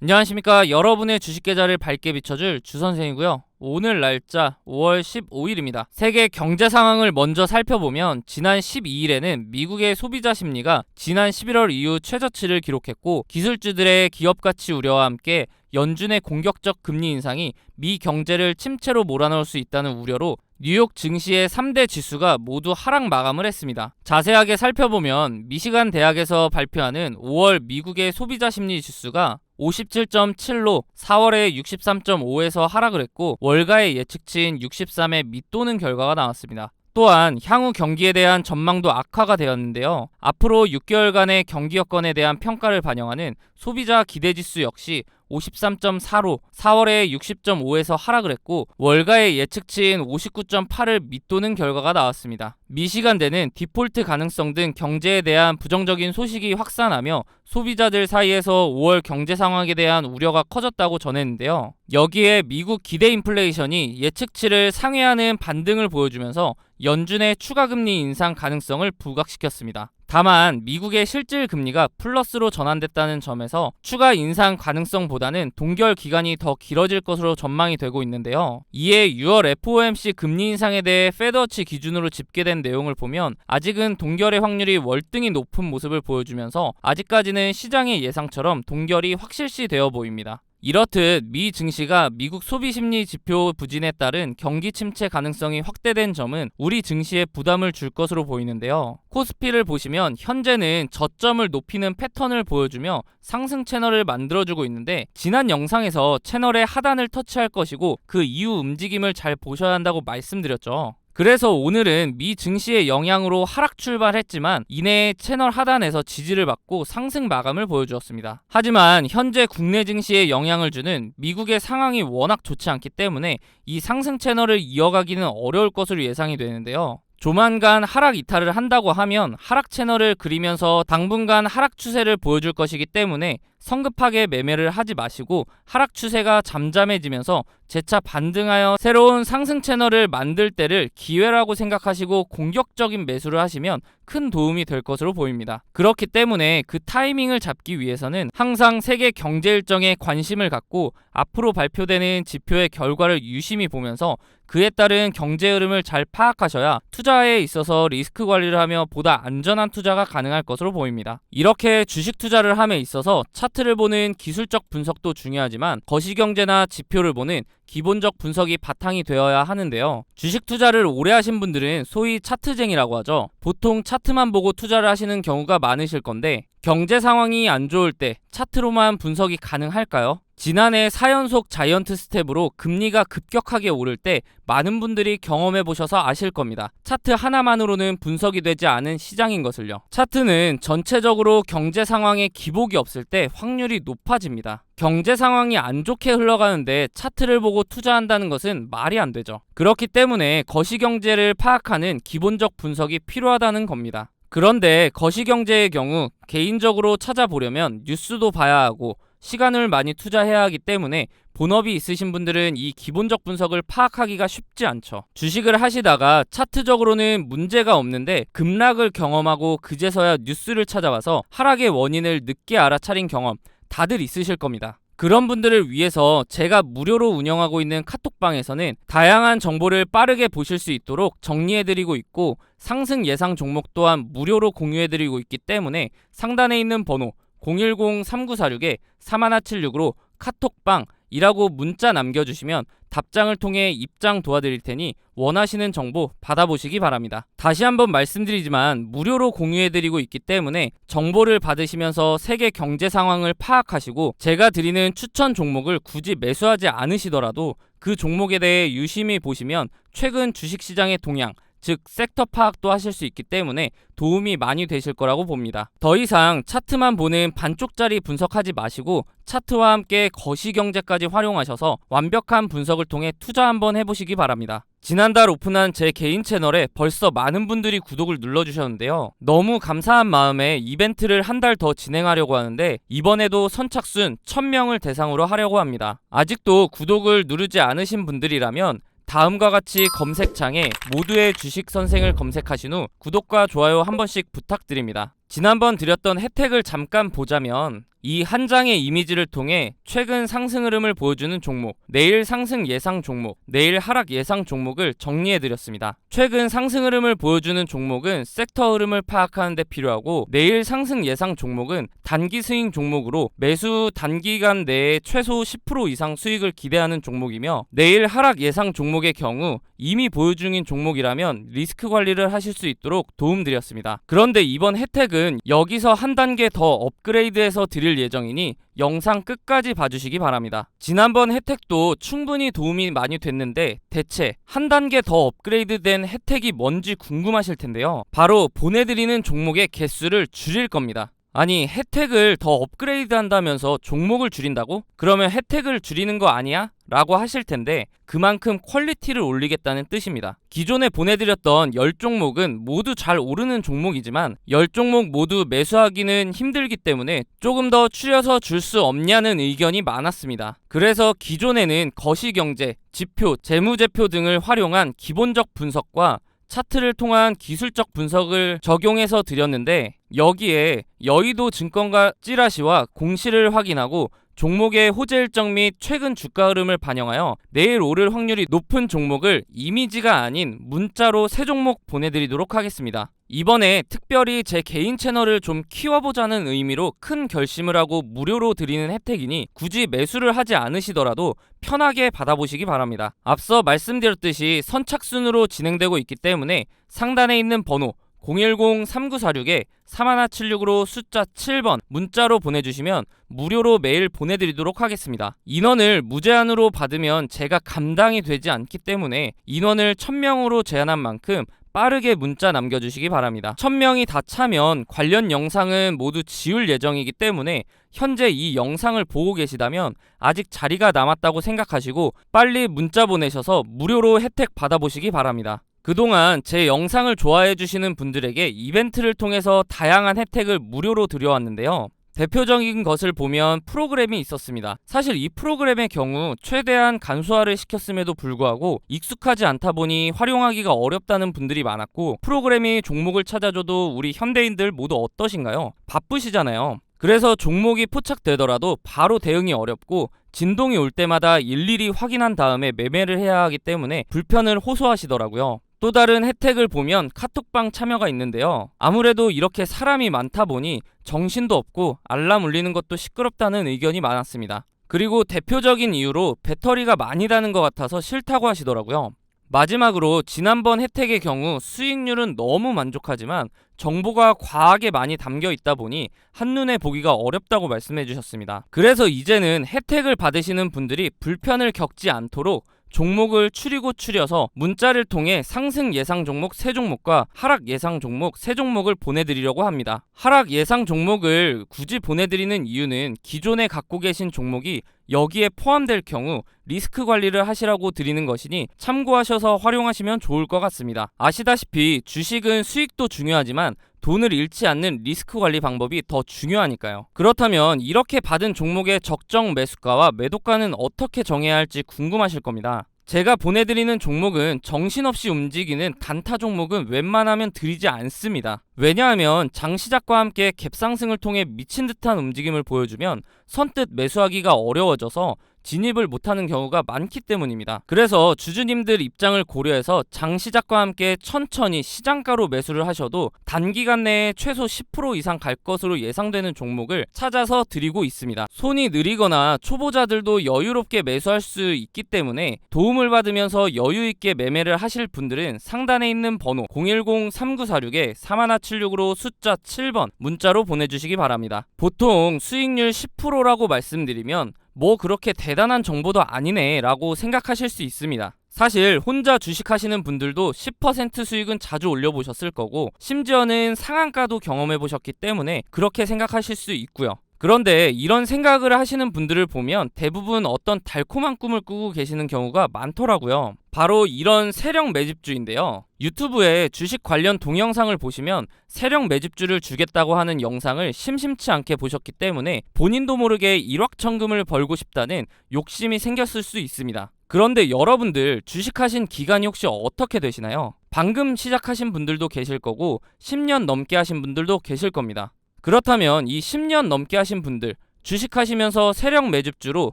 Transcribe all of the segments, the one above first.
안녕하십니까. 여러분의 주식 계좌를 밝게 비춰줄 주선생이고요. 오늘 날짜 5월 15일입니다. 세계 경제 상황을 먼저 살펴보면 지난 12일에는 미국의 소비자 심리가 지난 11월 이후 최저치를 기록했고, 기술주들의 기업 가치 우려와 함께 연준의 공격적 금리 인상이 미 경제를 침체로 몰아넣을 수 있다는 우려로 뉴욕 증시의 3대 지수가 모두 하락 마감을 했습니다. 자세하게 살펴보면 미시간 대학에서 발표하는 5월 미국의 소비자 심리 지수가 57.7로 4월에 63.5에서 하락을 했고, 월가의 예측치인 63에 밑도는 결과가 나왔습니다. 또한 향후 경기에 대한 전망도 악화가 되었는데요. 앞으로 6개월간의 경기 여건에 대한 평가를 반영하는 소비자 기대지수 역시 53.4로 4월에 60.5에서 하락을 했고, 월가의 예측치인 59.8을 밑도는 결과가 나왔습니다. 미시간대는 디폴트 가능성 등 경제에 대한 부정적인 소식이 확산하며 소비자들 사이에서 5월 경제 상황에 대한 우려가 커졌다고 전했는데요. 여기에 미국 기대 인플레이션이 예측치를 상회하는 반등을 보여주면서 연준의 추가 금리 인상 가능성을 부각시켰습니다. 다만 미국의 실질 금리가 플러스로 전환됐다는 점에서 추가 인상 가능성보다는 동결 기간이 더 길어질 것으로 전망이 되고 있는데요. 이에 6월 FOMC 금리 인상에 대해 페드워치 기준으로 집계된 내용을 보면 아직은 동결의 확률이 월등히 높은 모습을 보여주면서 아직까지는 시장의 예상처럼 동결이 확실시 되어 보입니다. 이렇듯 미 증시가 미국 소비심리 지표 부진에 따른 경기 침체 가능성이 확대된 점은 우리 증시에 부담을 줄 것으로 보이는데요. 코스피를 보시면 현재는 저점을 높이는 패턴을 보여주며 상승 채널을 만들어주고 있는데, 지난 영상에서 채널의 하단을 터치할 것이고 그 이후 움직임을 잘 보셔야 한다고 말씀드렸죠. 그래서 오늘은 미 증시의 영향으로 하락 출발했지만 이내에 채널 하단에서 지지를 받고 상승 마감을 보여주었습니다. 하지만 현재 국내 증시에 영향을 주는 미국의 상황이 워낙 좋지 않기 때문에 이 상승 채널을 이어가기는 어려울 것으로 예상이 되는데요. 조만간 하락 이탈을 한다고 하면 하락 채널을 그리면서 당분간 하락 추세를 보여줄 것이기 때문에 성급하게 매매를 하지 마시고 하락 추세가 잠잠해지면서 재차 반등하여 새로운 상승 채널을 만들 때를 기회라고 생각하시고 공격적인 매수를 하시면 큰 도움이 될 것으로 보입니다. 그렇기 때문에 그 타이밍을 잡기 위해서는 항상 세계 경제 일정에 관심을 갖고 앞으로 발표되는 지표의 결과를 유심히 보면서 그에 따른 경제 흐름을 잘 파악하셔야 투자에 있어서 리스크 관리를 하며 보다 안전한 투자가 가능할 것으로 보입니다. 이렇게 주식 투자를 함에 있어서 차트를 보는 기술적 분석도 중요하지만 거시경제나 지표를 보는 기본적 분석이 바탕이 되어야 하는데요. 주식 투자를 오래 하신 분들은 소위 차트쟁이라고 하죠. 보통 차트만 보고 투자를 하시는 경우가 많으실 건데, 경제 상황이 안 좋을 때 차트로만 분석이 가능할까요? 지난해 4연속 자이언트 스텝으로 금리가 급격하게 오를 때 많은 분들이 경험해 보셔서 아실 겁니다. 차트 하나만으로는 분석이 되지 않은 시장인 것을요. 차트는 전체적으로 경제 상황에 기복이 없을 때 확률이 높아집니다. 경제 상황이 안 좋게 흘러가는데 차트를 보고 투자한다는 것은 말이 안 되죠. 그렇기 때문에 거시경제를 파악하는 기본적 분석이 필요하다는 겁니다. 그런데 거시경제의 경우 개인적으로 찾아보려면 뉴스도 봐야 하고 시간을 많이 투자해야 하기 때문에 본업이 있으신 분들은 이 기본적 분석을 파악하기가 쉽지 않죠. 주식을 하시다가 차트적으로는 문제가 없는데 급락을 경험하고 그제서야 뉴스를 찾아와서 하락의 원인을 늦게 알아차린 경험 다들 있으실 겁니다. 그런 분들을 위해서 제가 무료로 운영하고 있는 카톡방에서는 다양한 정보를 빠르게 보실 수 있도록 정리해드리고 있고, 상승 예상 종목 또한 무료로 공유해드리고 있기 때문에 상단에 있는 번호 010-3946-3176으로 카톡방이라고 문자 남겨주시면 답장을 통해 입장 도와드릴 테니 원하시는 정보 받아보시기 바랍니다. 다시 한번 말씀드리지만 무료로 공유해드리고 있기 때문에 정보를 받으시면서 세계 경제 상황을 파악하시고 제가 드리는 추천 종목을 굳이 매수하지 않으시더라도 그 종목에 대해 유심히 보시면 최근 주식시장의 동향, 즉 섹터 파악도 하실 수 있기 때문에 도움이 많이 되실 거라고 봅니다. 더 이상 차트만 보는 반쪽짜리 분석하지 마시고 차트와 함께 거시경제까지 활용하셔서 완벽한 분석을 통해 투자 한번 해보시기 바랍니다. 지난달 오픈한 제 개인 채널에 벌써 많은 분들이 구독을 눌러주셨는데요. 너무 감사한 마음에 이벤트를 한 달 더 진행하려고 하는데 이번에도 선착순 1000명을 대상으로 하려고 합니다. 아직도 구독을 누르지 않으신 분들이라면 다음과 같이 검색창에 모두의 주식 선생을 검색하신 후 구독과 좋아요 한 번씩 부탁드립니다. 지난번 드렸던 혜택을 잠깐 보자면 이 한 장의 이미지를 통해 최근 상승 흐름을 보여주는 종목, 내일 상승 예상 종목, 내일 하락 예상 종목을 정리해드렸습니다. 최근 상승 흐름을 보여주는 종목은 섹터 흐름을 파악하는 데 필요하고, 내일 상승 예상 종목은 단기 스윙 종목으로 매수 단기간 내에 최소 10% 이상 수익을 기대하는 종목이며, 내일 하락 예상 종목의 경우 이미 보유 중인 종목이라면 리스크 관리를 하실 수 있도록 도움드렸습니다. 그런데 이번 혜택은 여기서 한 단계 더 업그레이드해서 드릴 예정이니 영상 끝까지 봐주시기 바랍니다. 지난번 혜택도 충분히 도움이 많이 됐는데 대체 한 단계 더 업그레이드된 혜택이 뭔지 궁금하실 텐데요. 바로 보내드리는 종목의 개수를 줄일 겁니다. 아니, 혜택을 더 업그레이드 한다면서 종목을 줄인다고? 그러면 혜택을 줄이는 거 아니야? 라고 하실 텐데, 그만큼 퀄리티를 올리겠다는 뜻입니다. 기존에 보내드렸던 10종목은 모두 잘 오르는 종목이지만 10종목 모두 매수하기는 힘들기 때문에 조금 더 줄여서 줄 수 없냐는 의견이 많았습니다. 그래서 기존에는 거시경제, 지표, 재무제표 등을 활용한 기본적 분석과 차트를 통한 기술적 분석을 적용해서 드렸는데, 여기에 여의도 증권가 찌라시와 공시를 확인하고 종목의 호재 일정 및 최근 주가 흐름을 반영하여 내일 오를 확률이 높은 종목을 이미지가 아닌 문자로 3종목 보내드리도록 하겠습니다. 이번에 특별히 제 개인 채널을 좀 키워보자는 의미로 큰 결심을 하고 무료로 드리는 혜택이니 굳이 매수를 하지 않으시더라도 편하게 받아보시기 바랍니다. 앞서 말씀드렸듯이 선착순으로 진행되고 있기 때문에 상단에 있는 번호 010-3946-3176으로 숫자 7번 문자로 보내주시면 무료로 메일 보내드리도록 하겠습니다. 인원을 무제한으로 받으면 제가 감당이 되지 않기 때문에 인원을 1000명으로 제한한 만큼 빠르게 문자 남겨주시기 바랍니다. 1000명이 다 차면 관련 영상은 모두 지울 예정이기 때문에 현재 이 영상을 보고 계시다면 아직 자리가 남았다고 생각하시고 빨리 문자 보내셔서 무료로 혜택 받아보시기 바랍니다. 그동안 제 영상을 좋아해주시는 분들에게 이벤트를 통해서 다양한 혜택을 무료로 드려왔는데요. 대표적인 것을 보면 프로그램이 있었습니다. 사실 이 프로그램의 경우 최대한 간소화를 시켰음에도 불구하고 익숙하지 않다 보니 활용하기가 어렵다는 분들이 많았고, 프로그램이 종목을 찾아줘도 우리 현대인들 모두 어떠신가요? 바쁘시잖아요. 그래서 종목이 포착되더라도 바로 대응이 어렵고 진동이 올 때마다 일일이 확인한 다음에 매매를 해야 하기 때문에 불편을 호소하시더라고요. 또 다른 혜택을 보면 카톡방 참여가 있는데요. 아무래도 이렇게 사람이 많다 보니 정신도 없고 알람 울리는 것도 시끄럽다는 의견이 많았습니다. 그리고 대표적인 이유로 배터리가 많이 다는 것 같아서 싫다고 하시더라고요. 마지막으로 지난번 혜택의 경우 수익률은 너무 만족하지만 정보가 과하게 많이 담겨 있다 보니 한눈에 보기가 어렵다고 말씀해 주셨습니다. 그래서 이제는 혜택을 받으시는 분들이 불편을 겪지 않도록 종목을 추려서 문자를 통해 상승 예상 종목 3종목과 하락 예상 종목 3종목을 보내드리려고 합니다. 하락 예상 종목을 굳이 보내드리는 이유는 기존에 갖고 계신 종목이 여기에 포함될 경우 리스크 관리를 하시라고 드리는 것이니 참고하셔서 활용하시면 좋을 것 같습니다. 아시다시피 주식은 수익도 중요하지만 돈을 잃지 않는 리스크 관리 방법이 더 중요하니까요. 그렇다면 이렇게 받은 종목의 적정 매수가와 매도가는 어떻게 정해야 할지 궁금하실 겁니다. 제가 보내드리는 종목은 정신없이 움직이는 단타 종목은 웬만하면 드리지 않습니다. 왜냐하면 장시작과 함께 갭상승을 통해 미친 듯한 움직임을 보여주면 선뜻 매수하기가 어려워져서 진입을 못하는 경우가 많기 때문입니다. 그래서 주주님들 입장을 고려해서 장시작과 함께 천천히 시장가로 매수를 하셔도 단기간 내에 최소 10% 이상 갈 것으로 예상되는 종목을 찾아서 드리고 있습니다. 손이 느리거나 초보자들도 여유롭게 매수할 수 있기 때문에 도움을 받으면서 여유있게 매매를 하실 분들은 상단에 있는 번호 010-3946-3176으로 숫자 7번 문자로 보내주시기 바랍니다. 보통 수익률 10%라고 말씀드리면 뭐 그렇게 대단한 정보도 아니네 라고 생각하실 수 있습니다. 사실 혼자 주식하시는 분들도 10% 수익은 자주 올려보셨을 거고 심지어는 상한가도 경험해보셨기 때문에 그렇게 생각하실 수 있고요. 그런데 이런 생각을 하시는 분들을 보면 대부분 어떤 달콤한 꿈을 꾸고 계시는 경우가 많더라고요. 바로 이런 세력 매집주인데요. 유튜브에 주식 관련 동영상을 보시면 세력 매집주를 주겠다고 하는 영상을 심심치 않게 보셨기 때문에 본인도 모르게 일확천금을 벌고 싶다는 욕심이 생겼을 수 있습니다. 그런데 여러분들 주식하신 기간이 혹시 어떻게 되시나요? 방금 시작하신 분들도 계실 거고 10년 넘게 하신 분들도 계실 겁니다. 그렇다면 이 10년 넘게 하신 분들, 주식하시면서 세력 매집주로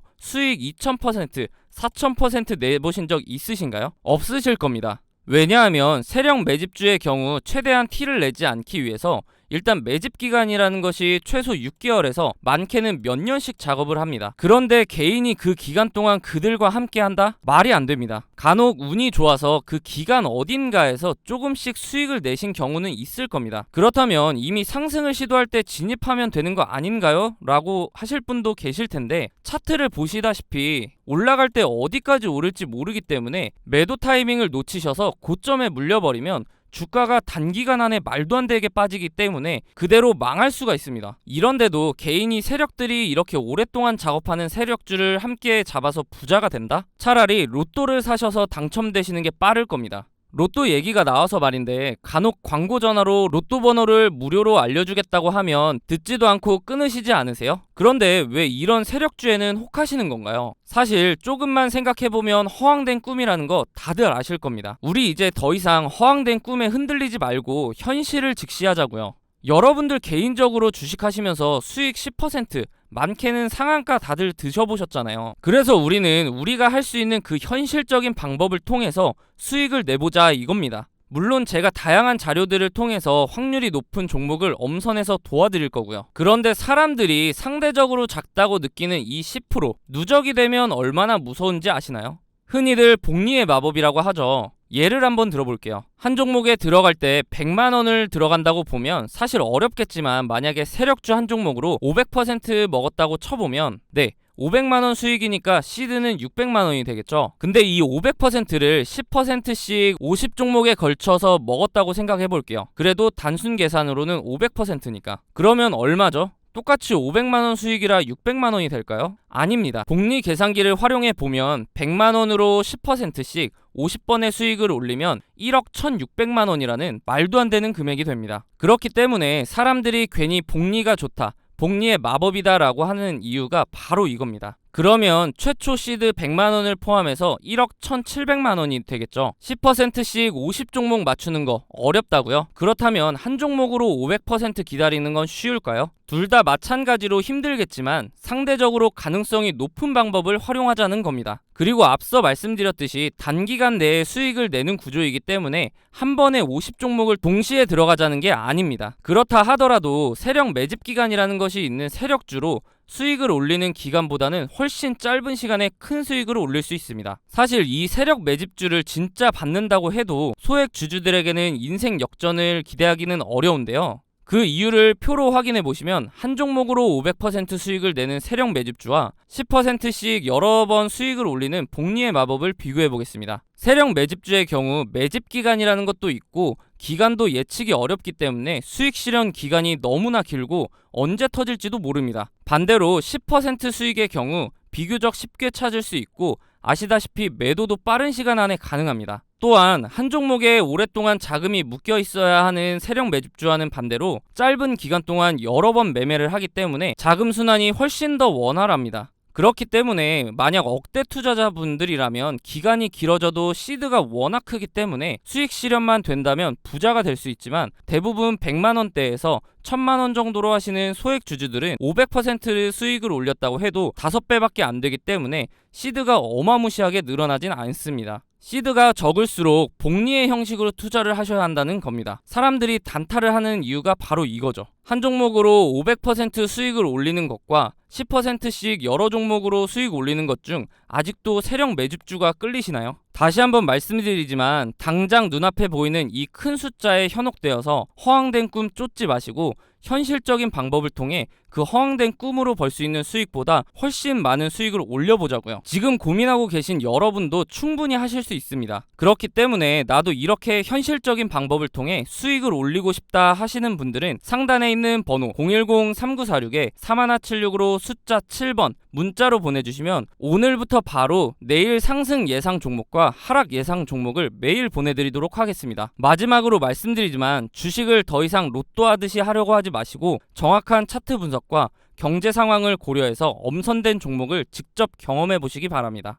수익 2000%, 4000% 내보신 적 있으신가요? 없으실 겁니다. 왜냐하면 세력 매집주의 경우 최대한 티를 내지 않기 위해서 일단 매집 기간이라는 것이 최소 6개월에서 많게는 몇 년씩 작업을 합니다. 그런데 개인이 그 기간 동안 그들과 함께 한다? 말이 안 됩니다. 간혹 운이 좋아서 그 기간 어딘가에서 조금씩 수익을 내신 경우는 있을 겁니다. 그렇다면 이미 상승을 시도할 때 진입하면 되는 거 아닌가요? 라고 하실 분도 계실 텐데, 차트를 보시다시피 올라갈 때 어디까지 오를지 모르기 때문에 매도 타이밍을 놓치셔서 고점에 물려버리면 주가가 단기간 안에 말도 안 되게 빠지기 때문에 그대로 망할 수가 있습니다. 이런데도 개인이 세력들이 이렇게 오랫동안 작업하는 세력주를 함께 잡아서 부자가 된다? 차라리 로또를 사셔서 당첨되시는 게 빠를 겁니다. 로또 얘기가 나와서 말인데, 간혹 광고 전화로 로또 번호를 무료로 알려주겠다고 하면 듣지도 않고 끊으시지 않으세요? 그런데 왜 이런 세력주에는 혹하시는 건가요? 사실 조금만 생각해보면 허황된 꿈이라는 거 다들 아실 겁니다. 우리 이제 더 이상 허황된 꿈에 흔들리지 말고 현실을 직시하자고요. 여러분들 개인적으로 주식하시면서 수익 10%, 많게는 상한가 다들 드셔보셨잖아요. 그래서 우리는 우리가 할 수 있는 그 현실적인 방법을 통해서 수익을 내보자 이겁니다. 물론 제가 다양한 자료들을 통해서 확률이 높은 종목을 엄선해서 도와드릴 거고요. 그런데 사람들이 상대적으로 작다고 느끼는 이 10%, 누적이 되면 얼마나 무서운지 아시나요? 흔히들 복리의 마법이라고 하죠. 예를 한번 들어볼게요. 한 종목에 들어갈 때 100만 원을 들어간다고 보면 사실 어렵겠지만, 만약에 세력주 한 종목으로 500% 먹었다고 쳐보면 500만 원 수익이니까 시드는 600만 원이 되겠죠. 근데 이 500%를 10%씩 50종목에 걸쳐서 먹었다고 생각해 볼게요. 그래도 단순 계산으로는 500%니까. 그러면 얼마죠? 똑같이 500만원 수익이라 600만원이 될까요? 아닙니다. 복리 계산기를 활용해 보면 100만원으로 10%씩 50번의 수익을 올리면 1억 1600만원이라는 말도 안 되는 금액이 됩니다. 그렇기 때문에 사람들이 괜히 복리가 좋다, 복리의 마법이다 라고 하는 이유가 바로 이겁니다. 그러면 최초 시드 100만원을 포함해서 1억 1700만원이 되겠죠. 10%씩 50종목 맞추는 거 어렵다고요? 그렇다면 한 종목으로 500% 기다리는 건 쉬울까요? 둘 다 마찬가지로 힘들겠지만 상대적으로 가능성이 높은 방법을 활용하자는 겁니다. 그리고 앞서 말씀드렸듯이 단기간 내에 수익을 내는 구조이기 때문에 한 번에 50종목을 동시에 들어가자는 게 아닙니다. 그렇다 하더라도 세력 매집 기간이라는 것이 있는 세력주로 수익을 올리는 기간보다는 훨씬 짧은 시간에 큰 수익을 올릴 수 있습니다. 사실 이 세력 매집주를 진짜 받는다고 해도 소액 주주들에게는 인생 역전을 기대하기는 어려운데요. 그 이유를 표로 확인해 보시면 한 종목으로 500% 수익을 내는 세력 매집주와 10%씩 여러 번 수익을 올리는 복리의 마법을 비교해 보겠습니다. 세력 매집주의 경우 매집 기간이라는 것도 있고 기간도 예측이 어렵기 때문에 수익 실현 기간이 너무나 길고 언제 터질지도 모릅니다. 반대로 10% 수익의 경우 비교적 쉽게 찾을 수 있고 아시다시피 매도도 빠른 시간 안에 가능합니다. 또한 한 종목에 오랫동안 자금이 묶여 있어야 하는 세력 매집주와는 반대로 짧은 기간 동안 여러 번 매매를 하기 때문에 자금 순환이 훨씬 더 원활합니다. 그렇기 때문에 만약 억대 투자자분들이라면 기간이 길어져도 시드가 워낙 크기 때문에 수익 실현만 된다면 부자가 될 수 있지만, 대부분 100만원대에서 1000만원 정도로 하시는 소액 주주들은 500% 수익을 올렸다고 해도 5배밖에 안 되기 때문에 시드가 어마무시하게 늘어나진 않습니다. 시드가 적을수록 복리의 형식으로 투자를 하셔야 한다는 겁니다. 사람들이 단타를 하는 이유가 바로 이거죠. 한 종목으로 500% 수익을 올리는 것과 10%씩 여러 종목으로 수익 올리는 것 중 아직도 세력 매집주가 끌리시나요? 다시 한번 말씀드리지만 당장 눈앞에 보이는 이 큰 숫자에 현혹되어서 허황된 꿈 쫓지 마시고 현실적인 방법을 통해 그 허황된 꿈으로 벌 수 있는 수익보다 훨씬 많은 수익을 올려보자고요. 지금 고민하고 계신 여러분도 충분히 하실 수 있습니다. 그렇기 때문에 나도 이렇게 현실적인 방법을 통해 수익을 올리고 싶다 하시는 분들은 상단에 있는 번호 010-3946-3176으로 숫자 7번 문자로 보내주시면 오늘부터 바로 내일 상승 예상 종목과 하락 예상 종목을 매일 보내드리도록 하겠습니다. 마지막으로 말씀드리지만 주식을 더 이상 로또 하듯이 하려고 하지 마시고 정확한 차트 분석과 경제 상황을 고려해서 엄선된 종목을 직접 경험해 보시기 바랍니다.